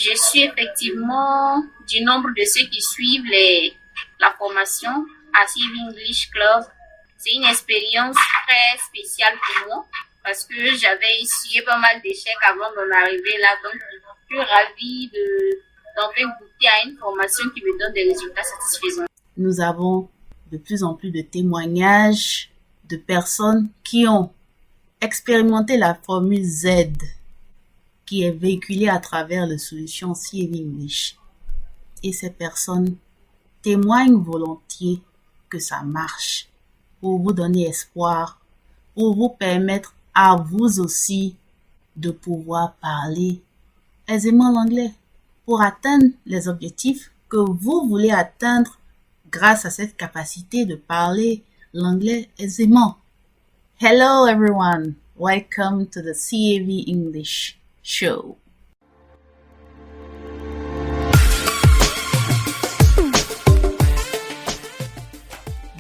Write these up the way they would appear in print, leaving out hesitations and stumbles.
Je suis effectivement du nombre de ceux qui suivent la formation à CEV English Club. C'est une expérience très spéciale pour moi parce que j'avais essuyé pas mal d'échecs avant d'en arriver là. Donc, je suis ravie d'en faire goûter à une formation qui me donne des résultats satisfaisants. Nous avons de plus en plus de témoignages de personnes qui ont expérimenté la formule Z qui est véhiculée à travers les solutions CEV English. Et ces personnes témoignent volontiers que ça marche pour vous donner espoir, pour vous permettre à vous aussi de pouvoir parler aisément l'anglais pour atteindre les objectifs que vous voulez atteindre grâce à cette capacité de parler l'anglais aisément. Hello everyone, welcome to the CEV English Show.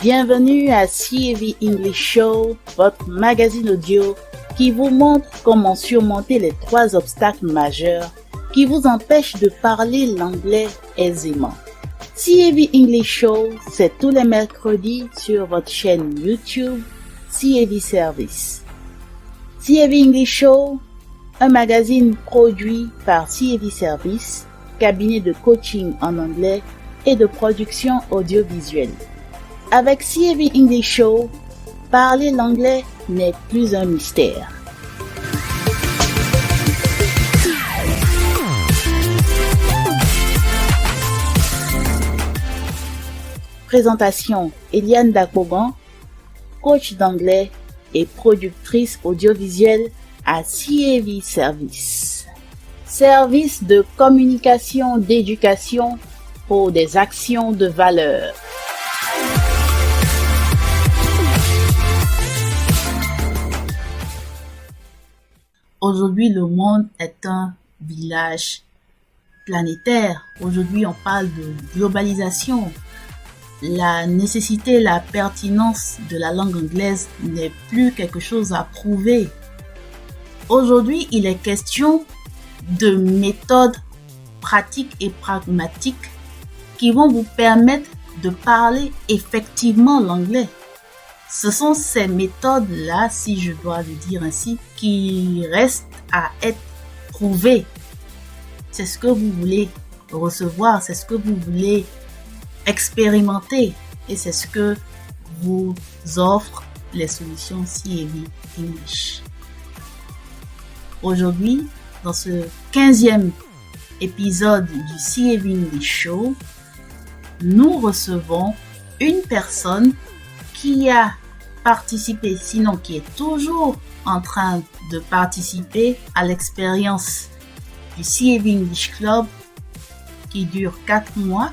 Bienvenue à CEV English Show, votre magazine audio qui vous montre comment surmonter les 3 obstacles majeurs qui vous empêchent de parler l'anglais aisément. CEV English Show, c'est tous les mercredis sur votre chaîne YouTube CEV Service. CEV English Show, un magazine produit par CEV Service, cabinet de coaching en anglais et de production audiovisuelle. Avec CEV English Show, parler l'anglais n'est plus un mystère. Présentation: Eliane Dakogan, coach d'anglais et productrice audiovisuelle à CEV Service. Service de communication d'éducation pour des actions de valeur. Aujourd'hui, le monde est un village planétaire. Aujourd'hui, on parle de globalisation. La nécessité, la pertinence de la langue anglaise n'est plus quelque chose à prouver. Aujourd'hui, il est question de méthodes pratiques et pragmatiques qui vont vous permettre de parler effectivement l'anglais. Ce sont ces méthodes-là, si je dois le dire ainsi, qui restent à être prouvées. C'est ce que vous voulez recevoir, c'est ce que vous voulez expérimenter et c'est ce que vous offrent les solutions CEV English. Aujourd'hui, dans ce 15e épisode du CEV English Show, nous recevons une personne qui a participé, sinon qui est toujours en train de participer à l'expérience du CEV English Club qui dure 4 mois.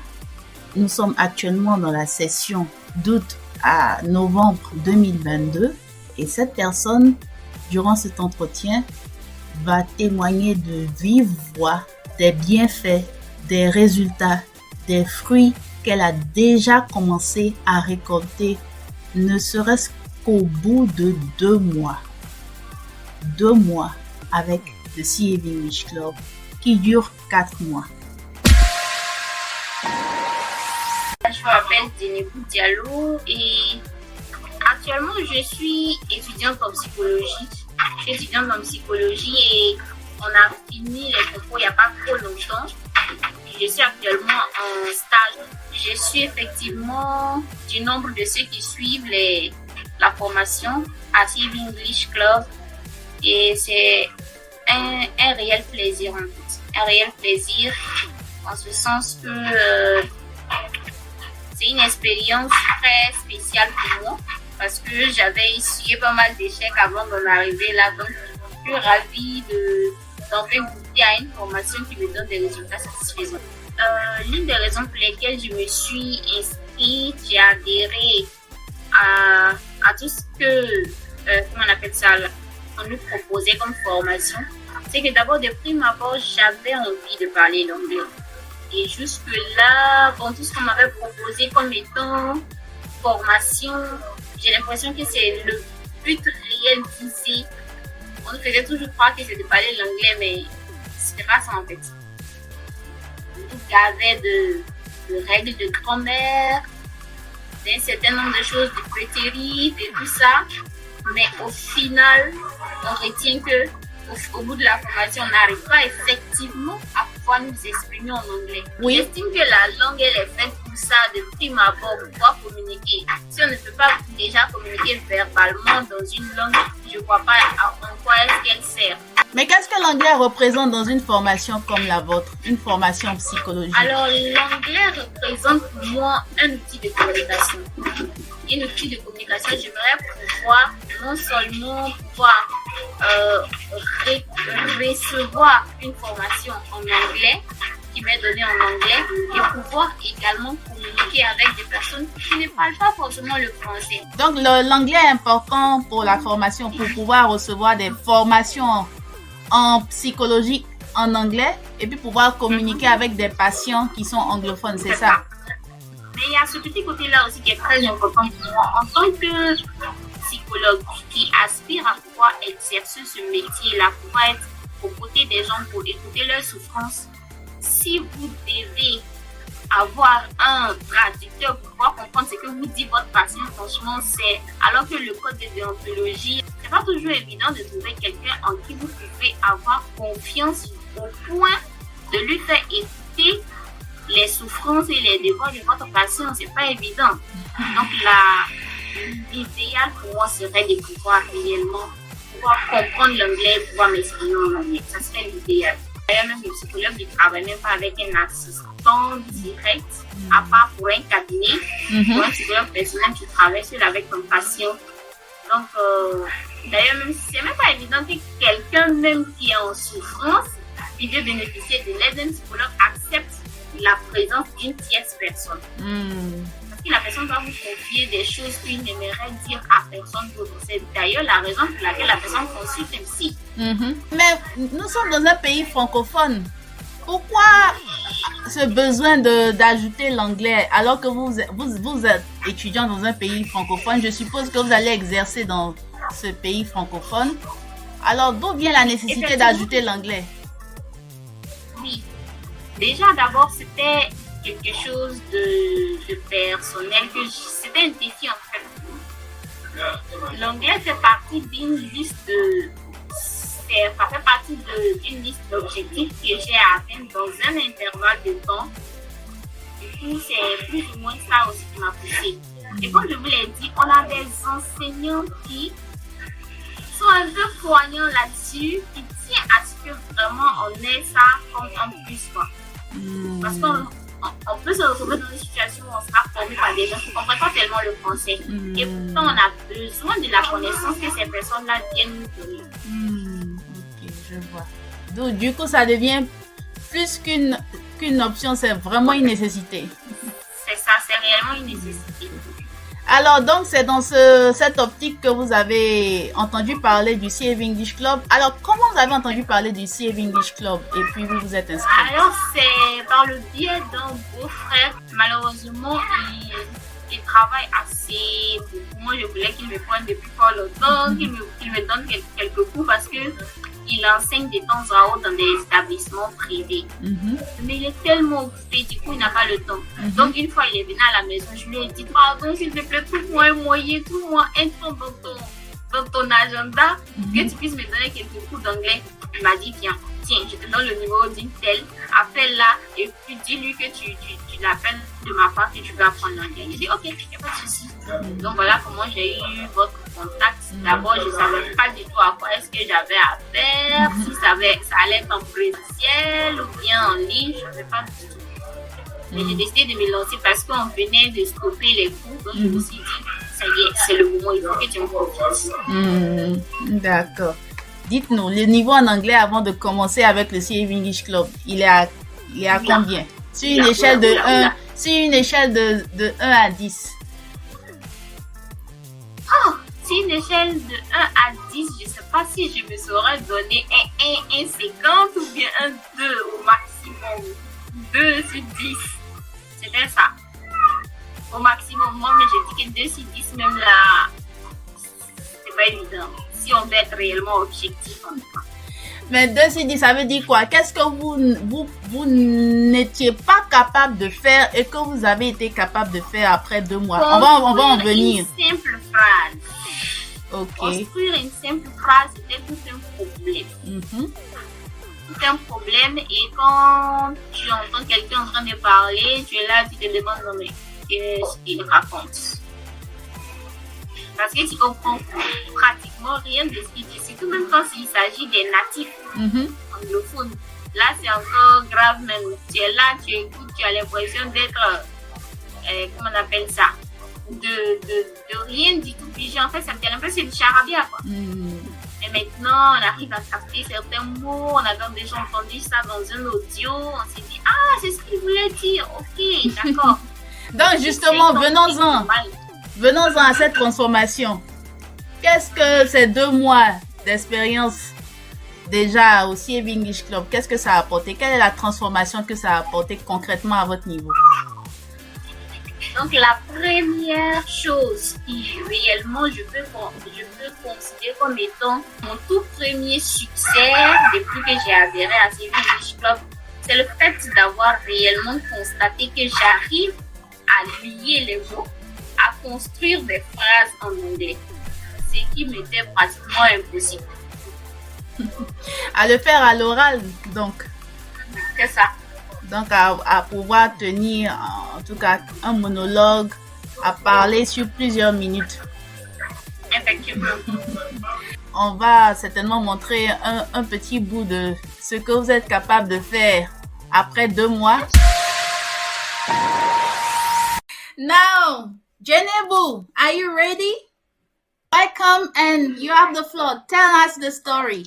Nous sommes actuellement dans la session d'août à novembre 2022 et cette personne, durant cet entretien, va témoigner de vive voix des bienfaits, des résultats, des fruits qu'elle a déjà commencé à récolter, ne serait-ce qu'au bout de 2 mois. 2 mois avec le CEV English Club qui dure 4 mois. Je m'appelle Denebou Diallo et actuellement je suis étudiante en psychologie. Je suis étudiante en psychologie et on a fini les concours il n'y a pas trop longtemps. Je suis actuellement en stage. Je suis effectivement du nombre de ceux qui suivent la formation à CEV English Club et c'est un réel plaisir en fait. Un réel plaisir en ce sens que c'est une expérience très spéciale pour moi parce que j'avais essuyé pas mal d'échecs avant d'en arriver là. Donc, je suis ravie d'en faire goûter à une formation qui me donne des résultats satisfaisants. L'une des raisons pour lesquelles je me suis inscrite, j'ai adhéré à tout ce que, comment on appelle ça, on nous proposait comme formation, c'est que d'abord, de prime abord, j'avais envie de parler l'anglais. Et jusque-là, bon, tout ce qu'on m'avait proposé comme étant formation, j'ai l'impression que c'est le but réel d'ici. On nous faisait toujours croire que c'était de parler l'anglais, mais c'était pas ça en fait. tout gavait de règles de grammaire, d'un certain nombre de choses, de prétérit et tout ça. Mais au final, on retient que au bout de la formation, on n'arrive pas effectivement à pouvoir nous exprimer en anglais. Oui. J'estime que la langue, elle est faite pour ça, de prime abord, pour pouvoir communiquer. Si on ne peut pas déjà communiquer verbalement dans une langue, je ne vois pas en quoi est-ce qu'elle sert. Mais qu'est-ce que l'anglais représente dans une formation comme la vôtre, une formation en psychologie? Alors, l'anglais représente pour moi un outil de communication. Un outil de communication, j'aimerais pouvoir non seulement pouvoir recevoir une formation en anglais qui m'est donnée en anglais et pouvoir également communiquer avec des personnes qui ne parlent pas forcément le français. Donc l'anglais est important pour la formation, pour pouvoir recevoir des formations en psychologie en anglais et puis pouvoir communiquer avec des patients qui sont anglophones, c'est ça? Mais il y a ce petit côté-là aussi qui est très important pour moi. En tant que psychologue qui aspire à pouvoir exercer ce métier-là, pouvoir être aux côtés des gens pour écouter leurs souffrances, si vous devez avoir un traducteur pour pouvoir comprendre ce que vous dit votre patient, franchement, c'est alors que le code de déontologie, c'est pas toujours évident de trouver quelqu'un en qui vous pouvez avoir confiance au point de lui faire écouter les souffrances et les devoirs de votre patient, c'est pas évident. Donc l'idéal pour moi serait de pouvoir réellement pouvoir comprendre l'anglais, pouvoir m'exprimer en anglais. Ça serait l'idéal. D'ailleurs, même le psychologue ne travaille même pas avec un assistant direct, à part pour un cabinet, pour un psychologue personnel qui travaille seul avec ton patient. Donc, d'ailleurs, même si c'est même pas évident que quelqu'un même qui est en souffrance, qui veut bénéficier de l'aide d'un psychologue, accepte la présence d'une tierce personne. Parce que la personne va vous confier des choses qu'il n'aimerait dire à personne d'autre. C'est d'ailleurs la raison pour laquelle la personne consulte un psy. Mais nous sommes dans un pays francophone. Pourquoi ce besoin d'ajouter l'anglais alors que vous êtes étudiant dans un pays francophone? Je suppose que vous allez exercer dans ce pays francophone. Alors d'où vient la nécessité d'ajouter l'anglais? Oui. Déjà, d'abord, c'était quelque chose de personnel, c'était un défi en fait. L'anglais fait partie d'une liste d'une liste d'objectifs que j'ai à atteindre dans un intervalle de temps. Du coup, c'est plus ou moins ça aussi qui m'a poussé. Et comme je vous l'ai dit, on a des enseignants qui sont un peu poignants là-dessus, qui tiennent à ce que vraiment on ait ça comme un plus, quoi. Parce qu'on peut se retrouver dans une situation où on sera formé par des gens qui ne comprennent pas tellement le français. Et pourtant, on a besoin de la connaissance que ces personnes-là viennent nous donner. Ok, je vois. Donc, du coup, ça devient plus qu'une option, c'est vraiment une nécessité. C'est ça, c'est réellement une nécessité. Alors, donc, c'est dans cette optique que vous avez entendu parler du CAV English Club. Alors, comment vous avez entendu parler du CAV English Club et puis vous vous êtes inscrit? Alors, c'est par le biais d'un beau-frère. Malheureusement, il travaille assez beaucoup. Moi, je voulais qu'il me prenne depuis fort longtemps, qu'il me donne quelques cours parce qu'il enseigne de temps en temps dans des établissements privés. Mais il est tellement occupé, du coup, il n'a pas le temps. Donc, une fois, il est venu à la maison, je lui ai dit, pardon, s'il te plaît, trouve-moi un moyen, trouve-moi un temps dans ton agenda que tu puisses me donner quelques cours d'anglais. Il m'a dit, viens, tiens, je te donne le numéro d'une telle, appelle-la et puis dis-lui que tu l'appelles de ma part que tu veux apprendre l'anglais. Il dit, ok, il n'y a pas de souci. Donc voilà comment j'ai eu votre contact. D'abord, je ne savais pas du tout à quoi est-ce que j'avais à faire, si ça allait être en présentiel ou bien en ligne, je ne savais pas du tout. Mais j'ai décidé de me lancer parce qu'on venait de stopper les cours, donc je me suis dit, ça y est, c'est le moment, il faut que tu me confies. D'accord. Dites-nous, le niveau en anglais avant de commencer avec le CAV English Club, il est à combien? Sur une échelle de 1 à 10. Oh, sur une échelle de 1 à 10, je ne sais pas si je me saurais donner un 50 ou bien un 2 au maximum. 2 sur 10. C'était ça. Au maximum, moi, mais je dis que 2 sur 10, même là, c'est pas évident. Si on veut être réellement objectif en tout cas. Mais 2 sur 10, ça veut dire quoi? Qu'est-ce que vous n'étiez pas capable de faire et que vous avez été capable de faire après 2 mois? On va en venir. Une simple phrase. Ok. Construire une simple phrase, c'était tout un problème. Tout un problème. Et quand tu entends quelqu'un en train de parler, tu es là, tu te demandes, non mais, qu'est-ce qu'il raconte? Parce que tu comprends pratiquement rien de ce qu'il dit. Surtout même quand il s'agit des natifs anglophones. Là, c'est encore grave même. Tu es là, tu écoutes, tu as l'impression d'être, comment on appelle ça? De rien du tout pigé. En fait, ça me dit l'impression du charabia, quoi. Et maintenant, on arrive à capter certains mots. On a même déjà entendu ça dans un audio. On s'est dit, ah, c'est ce qu'il voulait dire. Ok, d'accord. Donc, justement, venons-en à cette transformation. Qu'est-ce que ces 2 mois d'expérience déjà au CAV English Club, qu'est-ce que ça a apporté? Quelle est la transformation que ça a apporté concrètement à votre niveau? Donc, la première chose qui réellement je peux considérer comme étant mon tout premier succès depuis que j'ai adhéré à CAV English Club, c'est le fait d'avoir réellement constaté que j'arrive à lier les mots, à construire des phrases en anglais, ce qui m'était pratiquement impossible. À le faire à l'oral, donc. C'est ça. Donc, à pouvoir tenir, en tout cas, un monologue, à parler sur plusieurs minutes. Effectivement. On va certainement montrer un petit bout de ce que vous êtes capable de faire après 2 mois. Now, Jenebu, are you ready? Welcome and you have the floor. Tell us the story.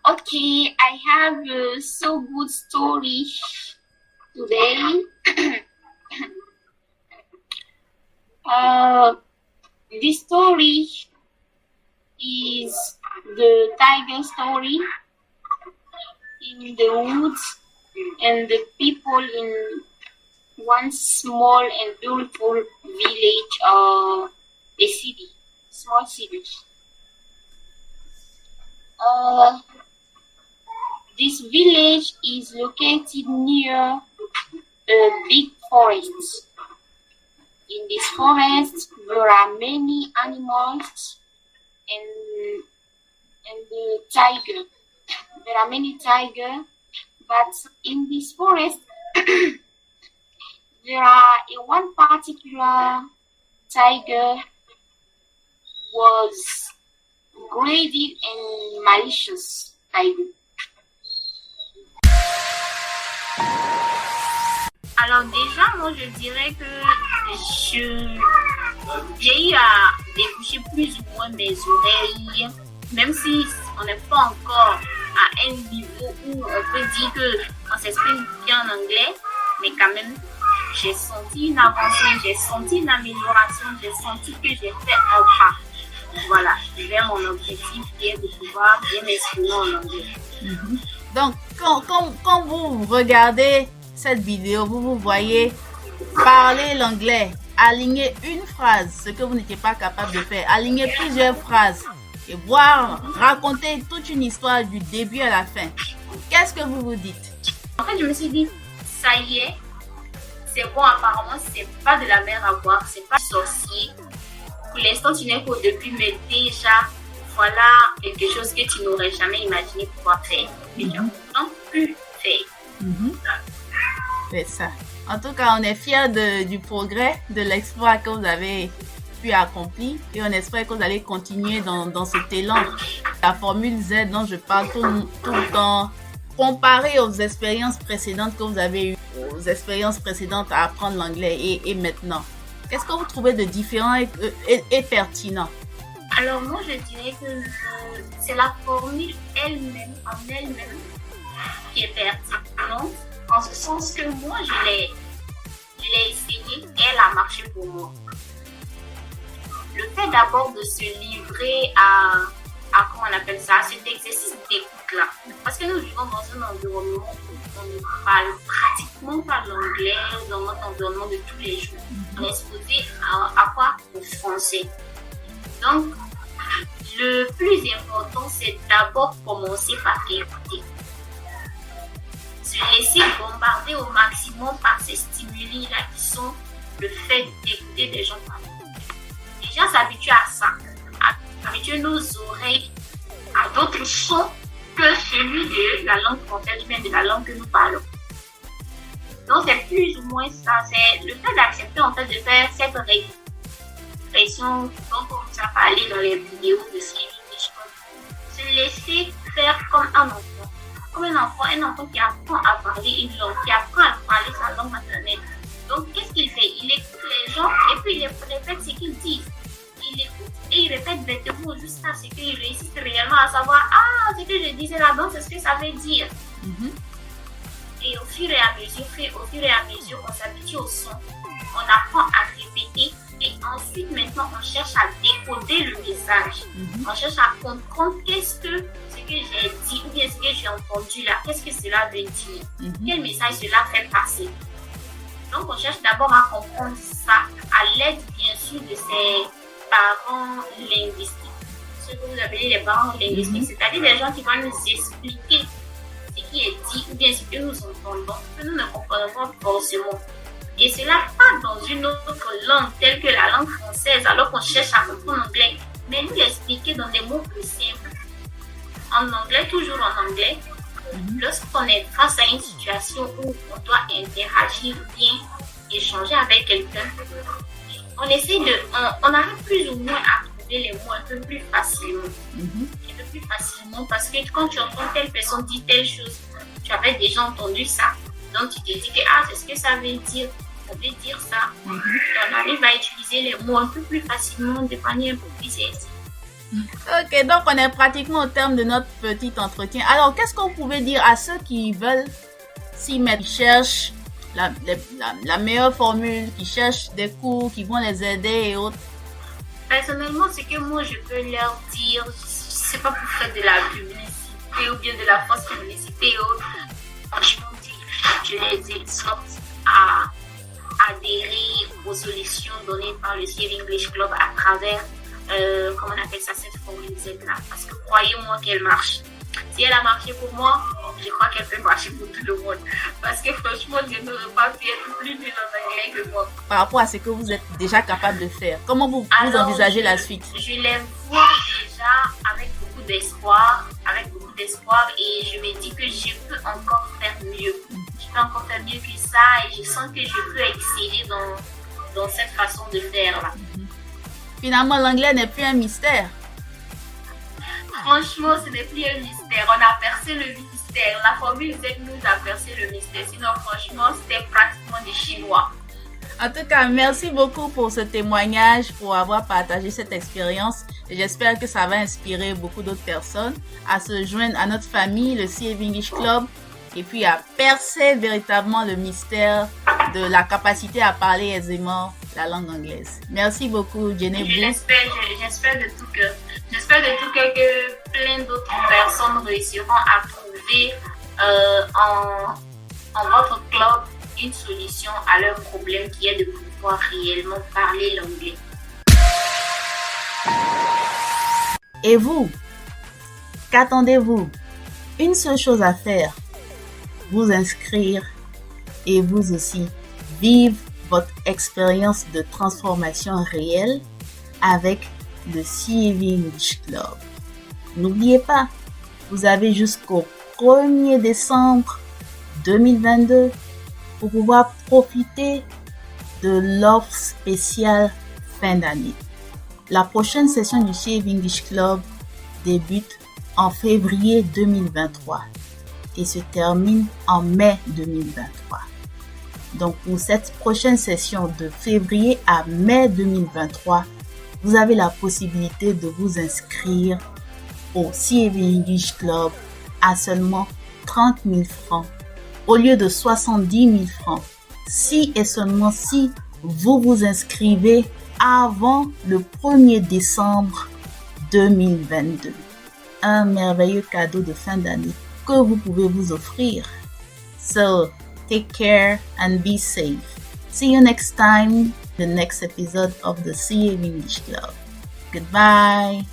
Okay, I have a so good story today. This story is the tiger story in the woods and the people in one small and beautiful village or a city, small city. This village is located near a big forest. In this forest, there are many animals and the tiger. There are many tigers, but in this forest, there are one particular tiger was greedy and malicious tiger. Alors déjà, moi je dirais que j'ai eu à déboucher plus ou moins mes oreilles, même si on n'est pas encore à un niveau où on peut dire qu'on s'exprime bien en anglais, mais quand même, j'ai senti une avancée, j'ai senti une amélioration, j'ai senti que j'ai fait un pas. Voilà, vers mon objectif qui est de pouvoir bien m'exprimer en anglais. Donc, quand vous regardez cette vidéo, vous voyez parler l'anglais, aligner une phrase, ce que vous n'étiez pas capable de faire, aligner plusieurs phrases et voir raconter toute une histoire du début à la fin. Qu'est-ce que vous vous dites? En fait, je me suis dit, ça y est, c'est bon, apparemment, c'est pas de la mer à boire, c'est pas sorcier. Pour l'instant, tu n'es qu'au début, mais déjà, voilà quelque chose que tu n'aurais jamais imaginé pouvoir faire. Et tu as pu faire. C'est ça. En tout cas, on est fiers du progrès, de l'exploit que vous avez pu accomplir et on espère que vous allez continuer dans cet élan. La formule Z dont je parle tout le temps, comparée aux expériences précédentes que vous avez eues, aux expériences précédentes à apprendre l'anglais et maintenant. Qu'est-ce que vous trouvez de différent et pertinent? Alors moi, je dirais que c'est la formule elle-même, en elle-même, qui est pertinente, en ce sens que moi, je l'ai essayé, elle a marché pour moi. Le fait d'abord de se livrer à comment on appelle ça, cet exercice d'écoute-là. Parce que nous vivons dans un environnement où on ne parle pratiquement pas l'anglais dans notre environnement de tous les jours. On est exposé à quoi? Au français. Donc, le plus important, c'est d'abord commencer par écouter. Se laisser bombarder au maximum par ces stimuli-là qui sont le fait d'écouter des gens parler. Déjà s'habituer à ça, habituer nos oreilles à d'autres sons que celui de la langue française ou bien de la langue que nous parlons. Donc c'est plus ou moins ça, c'est le fait d'accepter en fait de faire cette régression dont on a parlé dans les vidéos de English Club. Se laisser faire comme un enfant. Comme un enfant qui apprend à parler une langue, qui apprend à parler sa langue maternelle. Donc qu'est-ce qu'il fait? Il écoute les gens et puis il répète ce qu'ils disent. Il écoute et il répète bêtement jusqu'à ce qu'il réussisse réellement à savoir ce que je disais là-bas, c'est ce que ça veut dire. Et au fur et à mesure, on s'habitue au son, on apprend à répéter et ensuite maintenant on cherche à décoder le message. On cherche à comprendre qu'est-ce que ce que j'ai dit ou bien ce que j'ai entendu là, qu'est-ce que cela veut dire, quel message cela fait passer. Donc on cherche d'abord à comprendre ça à l'aide bien sûr de ses parents linguistiques, ce que vous appelez les parents linguistiques, c'est-à-dire des gens qui vont nous expliquer ce qui est dit ou bien ce que nous entendons, que nous ne comprenons pas forcément. Et cela pas dans une autre langue telle que la langue française, alors qu'on cherche à comprendre l'anglais, mais nous l'expliquer dans des mots plus simples. En anglais, toujours en anglais, lorsqu'on est face à une situation où on doit interagir ou bien échanger avec quelqu'un, on essaie on arrive plus ou moins à trouver les mots un peu plus facilement. Un peu plus facilement parce que quand tu entends telle personne dire telle chose, tu avais déjà entendu ça. Donc tu te dis que c'est ce que ça veut dire. Ça veut dire ça. On arrive à utiliser les mots un peu plus facilement de manière un peu plus aisée. Ok, donc on est pratiquement au terme de notre petit entretien. Alors, qu'est-ce que vous pouvez dire à ceux qui veulent s'y mettre, qui cherchent la meilleure formule, qui cherchent des cours qui vont les aider et autres? Personnellement, ce que moi je peux leur dire, c'est pas pour faire de la publicité ou bien de la fausse publicité et autres. Franchement, je les exhorte à adhérer aux solutions données par le CAV English Club à travers comment on appelle ça, cette formule Z-là, parce que croyez-moi qu'elle marche. Si elle a marché pour moi, je crois qu'elle peut marcher pour tout le monde. Parce que franchement, je n'aurais pas pu être plus nul en anglais que moi. Par rapport à ce que vous êtes déjà capable de faire, comment vous envisagez la suite? Je les vois déjà avec beaucoup d'espoir, et je me dis que je peux encore faire mieux. Je peux encore faire mieux que ça et je sens que je peux exceller dans cette façon de faire là. Finalement, l'anglais n'est plus un mystère. Franchement, ce n'est plus un mystère. On a percé le mystère. La formule Z nous a percé le mystère. Sinon, franchement, c'était pratiquement des Chinois. En tout cas, merci beaucoup pour ce témoignage, pour avoir partagé cette expérience. Et j'espère que ça va inspirer beaucoup d'autres personnes à se joindre à notre famille, le CAV English Club, et puis à percer véritablement le mystère de la capacité à parler aisément la langue anglaise. Merci beaucoup, Jenny. J'espère de tout cœur. J'espère de tout cœur que plein d'autres personnes réussiront à trouver en votre club une solution à leur problème qui est de pouvoir réellement parler l'anglais. Et vous, qu'attendez-vous? Une seule chose à faire, vous inscrire et vous aussi vivre votre expérience de transformation réelle avec le CAV English Club. N'oubliez pas, vous avez jusqu'au 1er décembre 2022 pour pouvoir profiter de l'offre spéciale fin d'année. La prochaine session du CAV English Club débute en février 2023 et se termine en mai 2023. Donc pour cette prochaine session de février à mai 2023, vous avez la possibilité de vous inscrire au CAV English Club à seulement 30 000 francs au lieu de 70 000 francs. Si et seulement si vous vous inscrivez avant le 1er décembre 2022. Un merveilleux cadeau de fin d'année que vous pouvez vous offrir. So, take care and be safe. See you next time, the next episode of the CAV English Club. Goodbye.